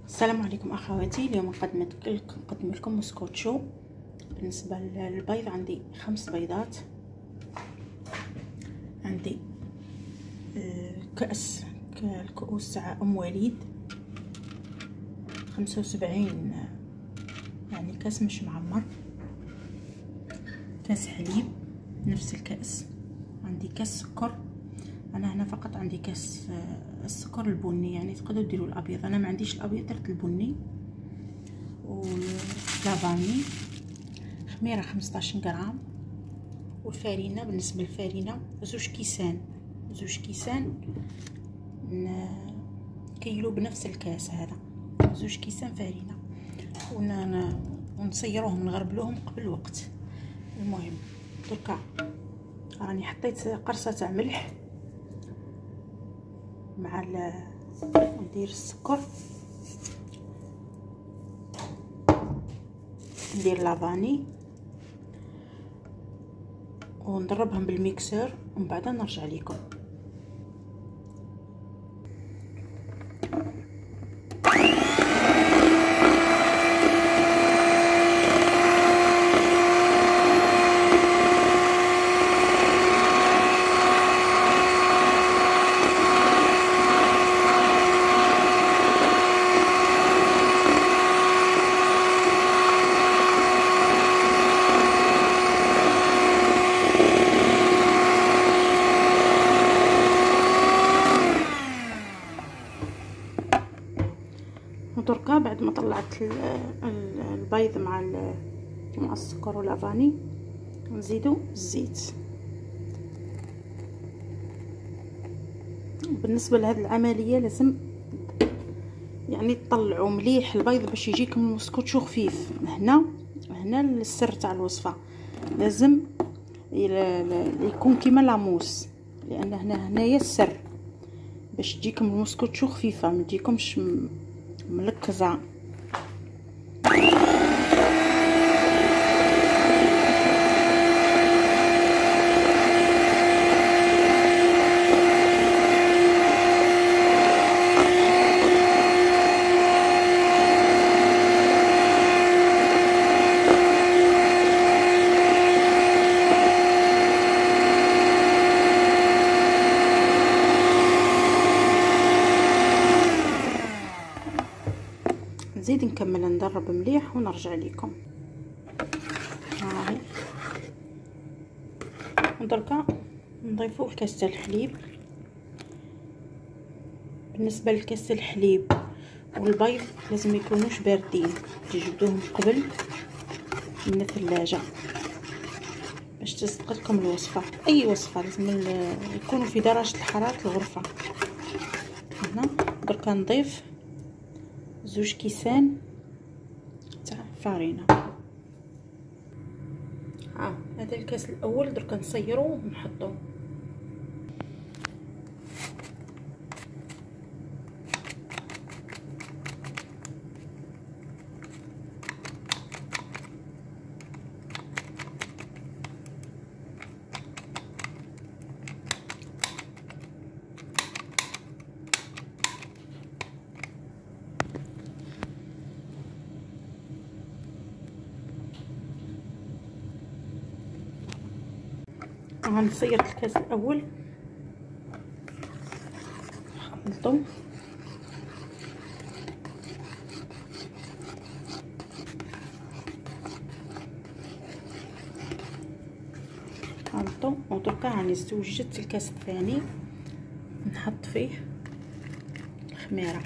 السلام عليكم اخواتي. اليوم نقدم لكم مسكوتشو. بالنسبه للبيض عندي 5 بيضات، عندي الكؤوس تاع ام وليد 75 يعني كاس مش معمر، كاس حليب نفس الكاس، عندي كاس سكر. انا هنا فقط عندي كاس السكر البني، يعني تقدروا ديروا الابيض، انا ما عنديش الابيض درت البني. واللافاني خميره 15 غرام، والفارينه بالنسبه للفارينه زوج كيسان كيلو بنفس الكاس هذا، زوج كيسان فارينه، ونصيروهم نغربلوهم قبل الوقت. المهم دركا راني حطيت قرصه تاع ملح مع ندير السكر، ندير لافاني ونضربهم بالميكسور ومن بعد نرجع لكم. دركا بعد ما طلعت البيض مع السكر واللافاني نزيدو الزيت. بالنسبه لهذه العمليه لازم يعني تطلعوا مليح البيض باش يجيكم المسكوتشو خفيف. هنا السر تاع الوصفه، لازم يكون كيما لاموس، لان هنايا السر باش تجيكم المسكوتشو خفيفه، ما تجيكمش ملكزه. نزيد نكمل ندرب مليح ونرجع لكم. هاهي دركا نضيفوا الكاس تاع الحليب. بالنسبه لكاس الحليب والبيض لازم يكونوش باردين، تجبدوهم قبل من الثلاجه باش تصدق لكم الوصفه. اي وصفه لازم يكونوا في درجه حراره الغرفه. هنا دركا نضيف زوج كيسان تاع فارينه. هذا الكاس الاول دركا نصيرو ونحطو. صيرت الكاس الاول، خلطو ودركا راني زوجت الكاس الثاني نحط فيه الخميره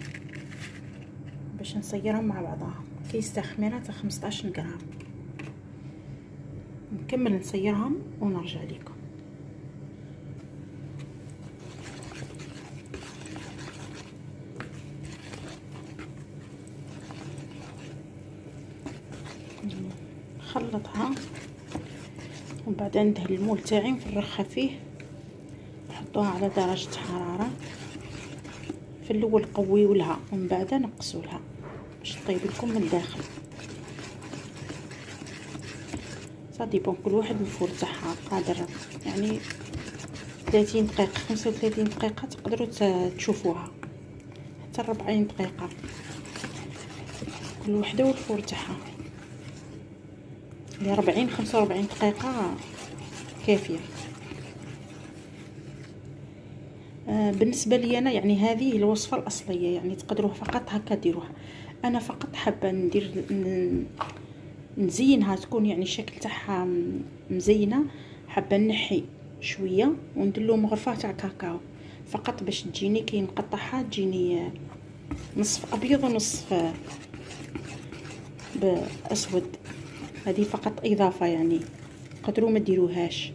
باش نصيرهم مع بعضها. كيس تاع خميره تاع 15 غرام. نكمل نصيرهم ونرجع لكم. نخلطها ومن بعد ندهن المول تاعي نفرغها فيه، نحطوها على درجه حراره. في الاول قويوا لها ومن بعد نقصوا لها باش تطيب لكم من الداخل. صديبون كل واحد الفور تاعها قادر يعني 30 دقيقه 35 دقيقه تقدروا تشوفوها حتى 40 دقيقه. كل وحده والفور تاعها. ل 40 45 دقيقه كافيه. بالنسبه لي انا يعني هذه الوصفه الاصليه، يعني تقدروها فقط هكا ديروها. انا فقط حابه ندير نزينها، تكون يعني الشكل تاعها مزينه. حابه نحي شويه وندير لهم غرفه تاع كاكاو فقط باش تجيني كي نقطعها تجيني نصف ابيض ونصف باسود. هذه فقط اضافه، يعني قدروا ما ديروهاش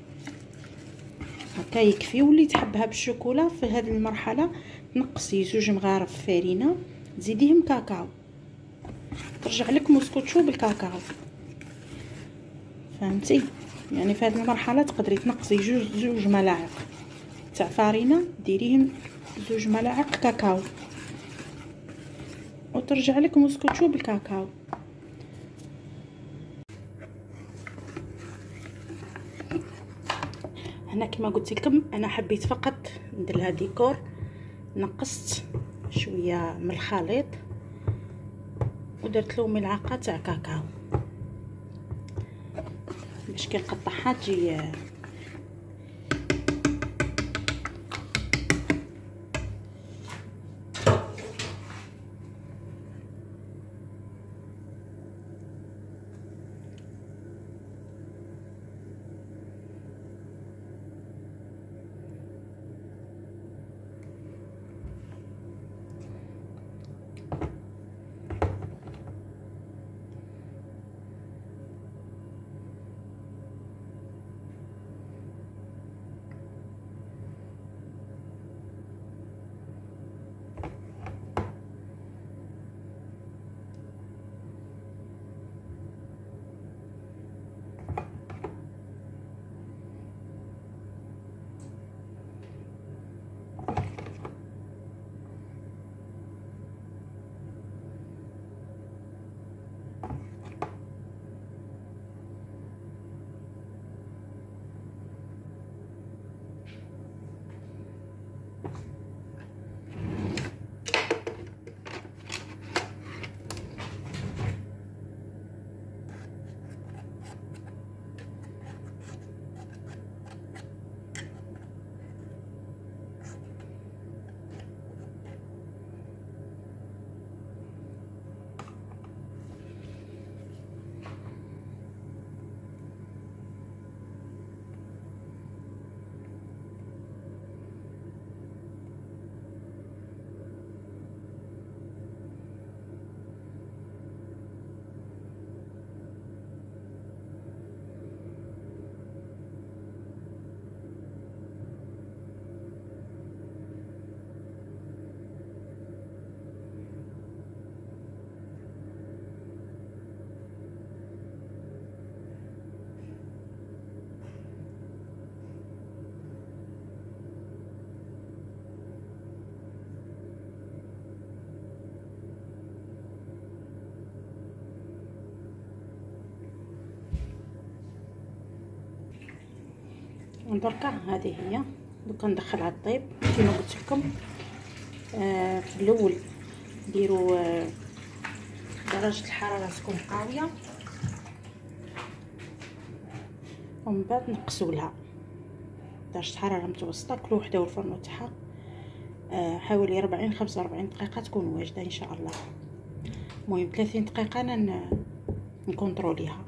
هكا يكفي. واللي تحبها بالشوكولا في هذه المرحله تنقصي 2 مغارف فارينه تزيديهم كاكاو، ترجع لك موسكوتشو بالكاكاو، فهمتي؟ يعني في هذه المرحله تقدري تنقصي 2 ملاعق تاع فارينه ديريهم 2 ملاعق كاكاو وترجع لك موسكوتشو بالكاكاو. هنا كما قلت لكم انا حبيت فقط ندير لها ديكور، نقصت شويه من الخليط ودرت له ملعقه تاع كاكاو باش كي نقطعها تجي دركا. هذه هي دوكا ندخلها الطيب كما قلت لكم. في الاول ديروا درجه الحراره تكون قويه ومن بعد نقصوا لها درجه حراره متوسطه كل وحده والفرن تاعها. حوالي 40 45 دقيقه تكون واجده ان شاء الله. المهم 30 دقيقه انا نكونطروليها.